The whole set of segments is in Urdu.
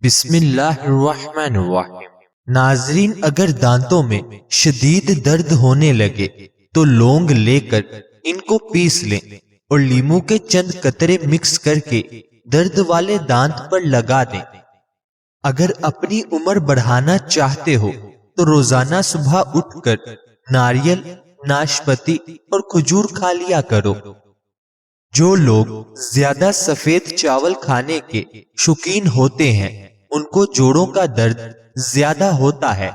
بسم اللہ الرحمن الرحیم۔ ناظرین، اگر دانتوں میں شدید درد ہونے لگے تو لونگ لے کر ان کو پیس لیں اور لیموں کے چند قطرے مکس کر کے درد والے دانت پر لگا دیں۔ اگر اپنی عمر بڑھانا چاہتے ہو تو روزانہ صبح اٹھ کر ناریل، ناشپتی اور کھجور کھا لیا کرو۔ جو لوگ زیادہ سفید چاول کھانے کے شوقین ہوتے ہیں ان کو جوڑوں کا درد زیادہ ہوتا ہے۔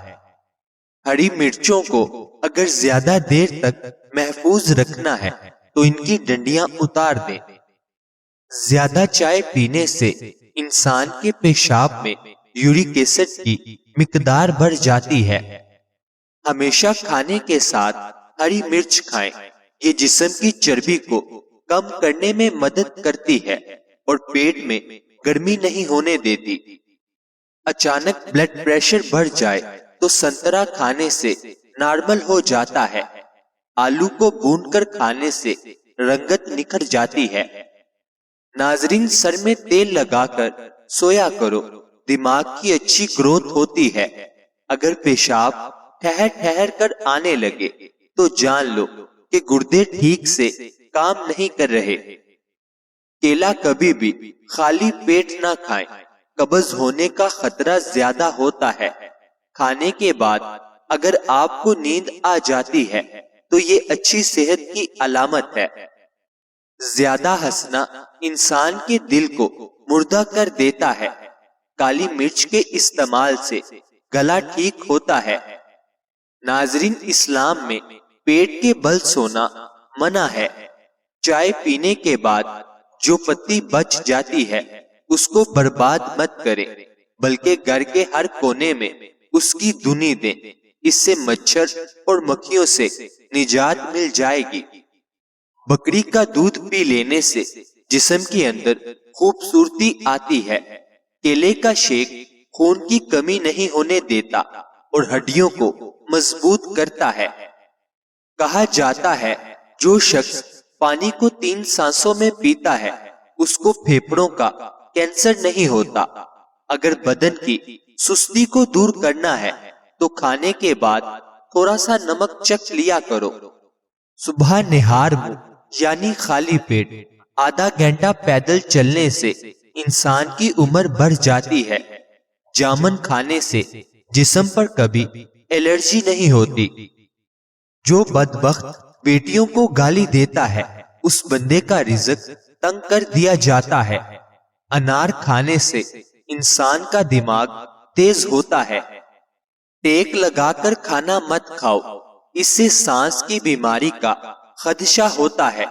ہری مرچوں کو اگر زیادہ دیر تک محفوظ رکھنا ہے تو ان کی ڈنڈیاں اتار دیں۔ زیادہ چائے پینے سے انسان کے پیشاب میں یورک ایسڈ کی مقدار بڑھ جاتی ہے۔ ہمیشہ کھانے کے ساتھ ہری مرچ کھائیں، یہ جسم کی چربی کو کم کرنے میں مدد کرتی ہے اور پیٹ میں گرمی نہیں ہونے دیتی۔ اچانک بلڈ پریشر بڑھ جائے تو سنترا کھانے سے نارمل ہو جاتا ہے۔ آلو کو بھون کر کھانے سے رنگت نکھر جاتی ہے۔ ناظرین، سر میں تیل لگا کر سویا کرو، دماغ کی اچھی گروتھ ہوتی ہے۔ اگر پیشاب ٹھہر ٹھہر کر آنے لگے تو جان لو کہ گردے ٹھیک سے کام نہیں کر رہے۔ کیلا کبھی بھی خالی پیٹ نہ کھائیں، قبض ہونے کا خطرہ زیادہ ہوتا ہے۔ کھانے کے بعد اگر آپ کو نیند آ جاتی ہے تو یہ اچھی صحت کی علامت ہے۔ زیادہ ہنسنا انسان کے دل کو مردہ کر دیتا ہے۔ کالی مرچ کے استعمال سے گلا ٹھیک ہوتا ہے۔ ناظرین، اسلام میں پیٹ کے بل سونا منع ہے۔ چائے پینے کے بعد جو پتی بچ جاتی ہے اس کو برباد مت کریں، بلکہ گھر کے ہر کونے میں اس کی دھنی دیں۔ اس سے مچھر اور مکھیوں سے نجات مل جائے گی۔ بکری کا دودھ پی لینے سے جسم کے اندر خوبصورتی آتی ہے۔ کیلے کا شیک خون کی کمی نہیں ہونے دیتا اور ہڈیوں کو مضبوط کرتا ہے۔ کہا جاتا ہے جو شخص پانی کو 3 سانسوں میں پیتا ہے اس کو پھیپھڑوں کا کینسر نہیں ہوتا۔ اگر بدن کی سستی کو دور کرنا ہے تو کھانے کے بعد تھوڑا سا نمک چکھ لیا کرو۔ صبح نہار منہ یعنی خالی پیٹ آدھا گھنٹہ پیدل چلنے سے انسان کی عمر بڑھ جاتی ہے۔ جامن کھانے سے جسم پر کبھی الرجی نہیں ہوتی۔ جو بدبخت بیٹیوں کو گالی دیتا ہے اس بندے کا رزق تنگ کر دیا جاتا ہے۔ انار کھانے سے انسان کا دماغ تیز ہوتا ہے۔ ٹیک لگا کر کھانا مت کھاؤ، اس سے سانس کی بیماری کا خدشہ ہوتا ہے۔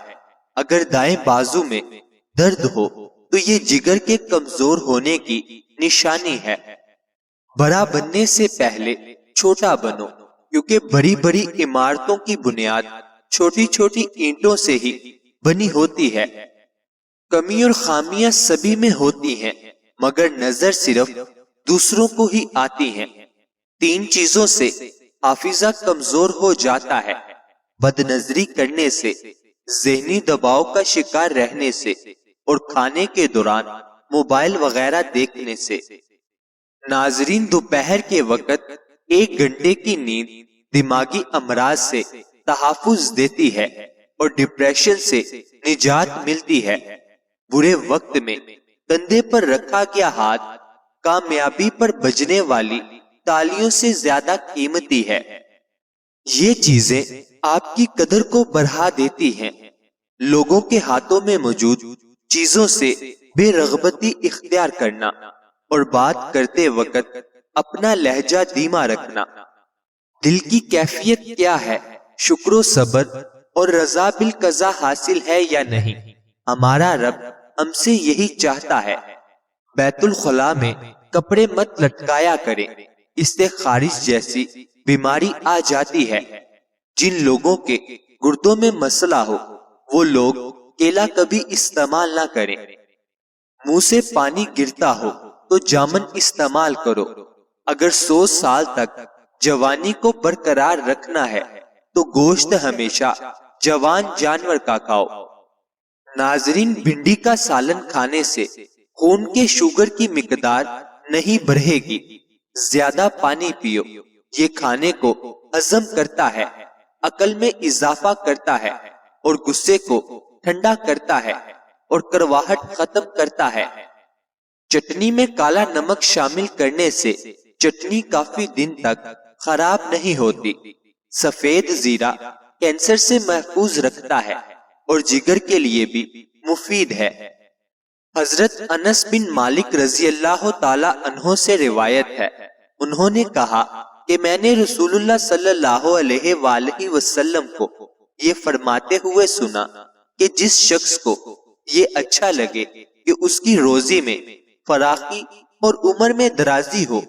اگر دائیں بازو میں درد ہو تو یہ جگر کے کمزور ہونے کی نشانی ہے۔ بڑا بننے سے پہلے چھوٹا بنو، کیونکہ بڑی بڑی عمارتوں کی بنیاد چھوٹی چھوٹی اینٹوں سے ہی بنی ہوتی ہے۔ کمی اور خامیاں سبھی میں ہوتی ہیں، مگر نظر صرف دوسروں کو ہی آتی ہیں۔ 3 چیزوں سے حافظہ کمزور ہو جاتا ہے: بد نظری کرنے سے، ذہنی دباؤ کا شکار رہنے سے اور کھانے کے دوران موبائل وغیرہ دیکھنے سے۔ ناظرین، دوپہر کے وقت 1 گھنٹے کی نیند دماغی امراض سے تحفظ دیتی ہے اور ڈپریشن سے نجات ملتی ہے۔ برے وقت میں کندھے پر رکھا گیا ہاتھ کامیابی پر بجنے والی تالیوں سے زیادہ قیمتی ہے۔ یہ چیزیں آپ کی قدر کو بڑھا دیتی ہیں۔ لوگوں کے ہاتھوں میں موجود چیزوں سے بے رغبتی اختیار کرنا اور بات کرتے وقت اپنا لہجہ دھیما رکھنا۔ دل کی کیفیت کیا ہے؟ شکر و صبر اور رضا بالقضا حاصل ہے یا نہیں؟ ہمارا رب ہم سے یہی چاہتا ہے۔ بیت الخلاء میں کپڑے مت لٹکایا کریں، اس سے خارش جیسی بیماری آ جاتی ہے۔ جن لوگوں کے گردوں میں مسئلہ ہو وہ لوگ کیلا کبھی استعمال نہ کریں۔ منہ سے پانی گرتا ہو تو جامن استعمال کرو۔ اگر 100 سال تک جوانی کو برقرار رکھنا ہے تو گوشت ہمیشہ جوان جانور کا کھاؤ۔ ناظرین، بھنڈی کا سالن کھانے سے خون کے شوگر کی مقدار نہیں بڑھے گی۔ زیادہ پانی پیو، یہ کھانے کو ہضم کرتا ہے، عقل میں اضافہ کرتا ہے اور غصے کو ٹھنڈا کرتا ہے اور کرواہٹ ختم کرتا ہے۔ چٹنی میں کالا نمک شامل کرنے سے چٹنی کافی دن تک خراب نہیں ہوتی۔ سفید زیرہ کینسر سے محفوظ رکھتا ہے اور جگر کے لیے بھی مفید ہے۔ حضرت انس بن مالک رضی اللہ تعالی عنہ سے روایت ہے، انہوں نے کہا کہ میں نے رسول اللہ صلی اللہ علیہ وآلہ وسلم کو یہ فرماتے ہوئے سنا کہ جس شخص کو یہ اچھا لگے کہ اس کی روزی میں فراخی اور عمر میں درازی ہو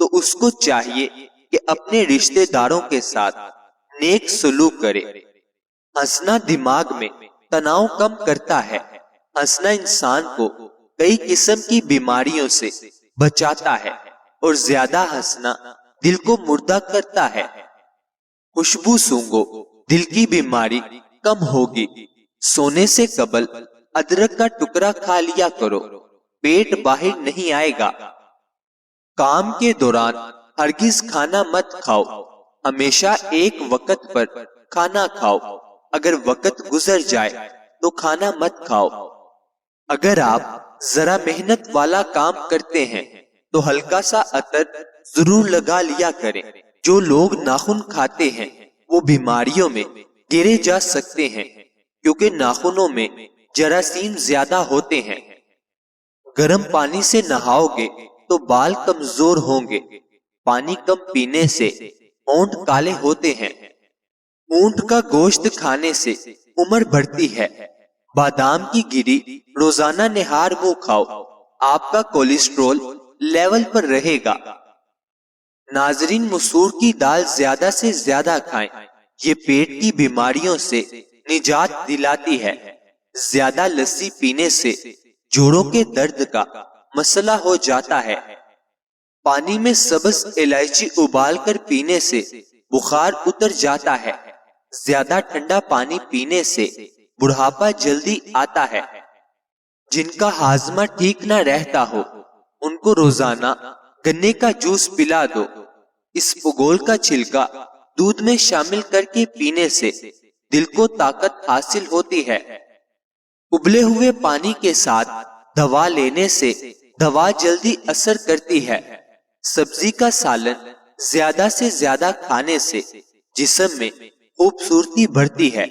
تو اس کو چاہیے کہ اپنے رشتہ داروں کے ساتھ نیک سلوک کرے۔ ہنسنا دماغ میں تناؤ کم کرتا ہے۔ ہنسنا انسان کو کئی قسم کی بیماریوں سے بچاتا ہے اور زیادہ ہنسنا دل کو مردہ کرتا ہے۔ خوشبو سونگھو، دل کی بیماری کم ہوگی۔ سونے سے قبل ادرک کا ٹکڑا کھا لیا کرو، پیٹ باہر نہیں آئے گا۔ کام کے دوران ہرگز کھانا مت کھاؤ، ہمیشہ ایک وقت پر کھانا کھاؤ۔ اگر وقت گزر جائے تو کھانا مت کھاؤ۔ اگر آپ ذرا محنت والا کام کرتے ہیں تو ہلکا سا عطر ضرور لگا لیا کریں۔ جو لوگ ناخن کھاتے ہیں وہ بیماریوں میں گرے جا سکتے ہیں کیونکہ ناخنوں میں جراثیم زیادہ ہوتے ہیں۔ گرم پانی سے نہاؤ گے تو بال کمزور ہوں گے۔ پانی کم پینے سے ہونٹ کالے ہوتے ہیں۔ اونٹ کا گوشت کھانے سے عمر بڑھتی ہے۔ بادام کی گری روزانہ نہار منہ کھاؤ، آپ کا کولیسٹرول لیول پر رہے گا۔ ناظرین، مسور کی دال زیادہ سے زیادہ کھائیں، یہ پیٹ کی بیماریوں سے نجات دلاتی ہے۔ زیادہ لسی پینے سے جوڑوں کے درد کا مسئلہ ہو جاتا ہے۔ پانی میں سبز الائچی ابال کر پینے سے بخار اتر جاتا ہے۔ زیادہ ٹھنڈا پانی پینے سے بڑھاپا جلدی آتا ہے۔ جن کا ہاضمہ ٹھیک نہ رہتا ہو ان کو روزانہ گنے کا جوس پلا دو۔ اسپغول کا چھلکا دودھ میں شامل کر کے پینے سے دل کو طاقت حاصل ہوتی ہے۔ ابلے ہوئے پانی کے ساتھ دوا لینے سے دوا جلدی اثر کرتی ہے۔ سبزی کا سالن زیادہ سے زیادہ کھانے سے جسم میں خوبصورتی بڑھتی ہے۔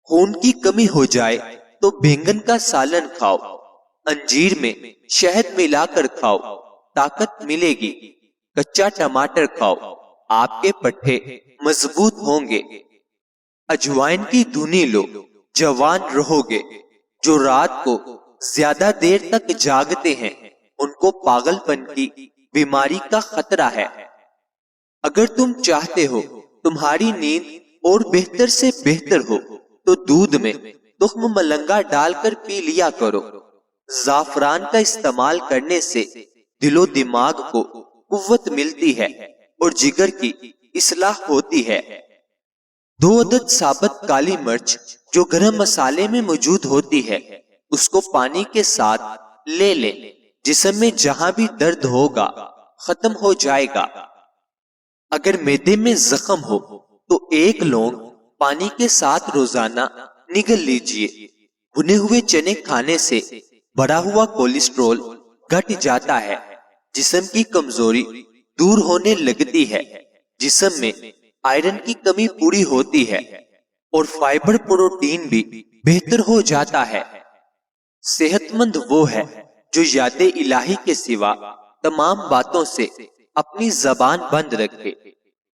خون کی کمی ہو جائے تو بینگن کا سالن کھاؤ، انجیر میں شہد ملا کر کھاؤ، طاقت ملے گی۔ کچا ٹماٹر کھاؤ، آپ کے پٹھے مضبوط ہوں گے۔ اجوائن کی دھنی لو، جوان رہو گے۔ جو رات کو زیادہ دیر تک جاگتے ہیں ان کو پاگل پن کی بیماری کا خطرہ ہے۔ اگر تم چاہتے ہو تمہاری نیند اور بہتر سے بہتر ہو تو دودھ میں تخم ملنگا ڈال کر پی لیا کرو۔ زعفران کا استعمال کرنے سے دل و دماغ کو قوت ملتی ہے اور جگر کی اصلاح ہوتی ہے۔ 2 عدد ثابت کالی مرچ جو گرم مسالے میں موجود ہوتی ہے اس کو پانی کے ساتھ لے لیں، جسم میں جہاں بھی درد ہوگا ختم ہو جائے گا۔ اگر معدے میں زخم ہو تو 1 لونگ پانی کے ساتھ روزانہ نگل لیجئے۔ بھنے ہوئے چنے کھانے سے بڑھا ہوا کولیسٹرول گھٹ جاتا ہے، جسم کی کمزوری دور ہونے لگتی ہے، جسم میں آئرن کی کمی پوری ہوتی ہے اور فائبر پروٹین بھی بہتر ہو جاتا ہے۔ صحت مند وہ ہے جو یاد الہی کے سوا تمام باتوں سے اپنی زبان بند رکھے۔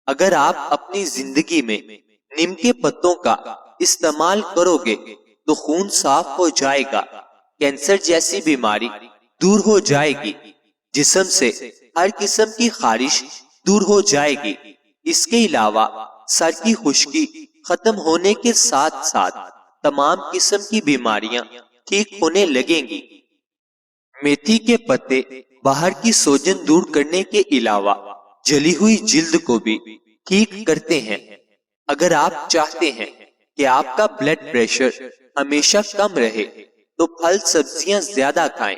اگر آپ اپنی زندگی میں نیم کے پتوں کا استعمال کرو گے تو خون صاف ہو جائے گا، کینسر جیسی بیماری دور ہو جائے گی، جسم سے ہر قسم کی خارش دور ہو جائے گی۔ اس کے علاوہ سر کی خشکی ختم ہونے کے ساتھ ساتھ تمام قسم کی بیماریاں ٹھیک ہونے لگیں گی۔ میتھی کے پتے باہر کی سوجن دور کرنے کے علاوہ جلی ہوئی جلد کو بھی ٹھیک کرتے ہیں۔ اگر آپ چاہتے ہیں کہ آپ کا بلڈ پریشر ہمیشہ کم رہے تو پھل سبزیاں زیادہ کھائیں۔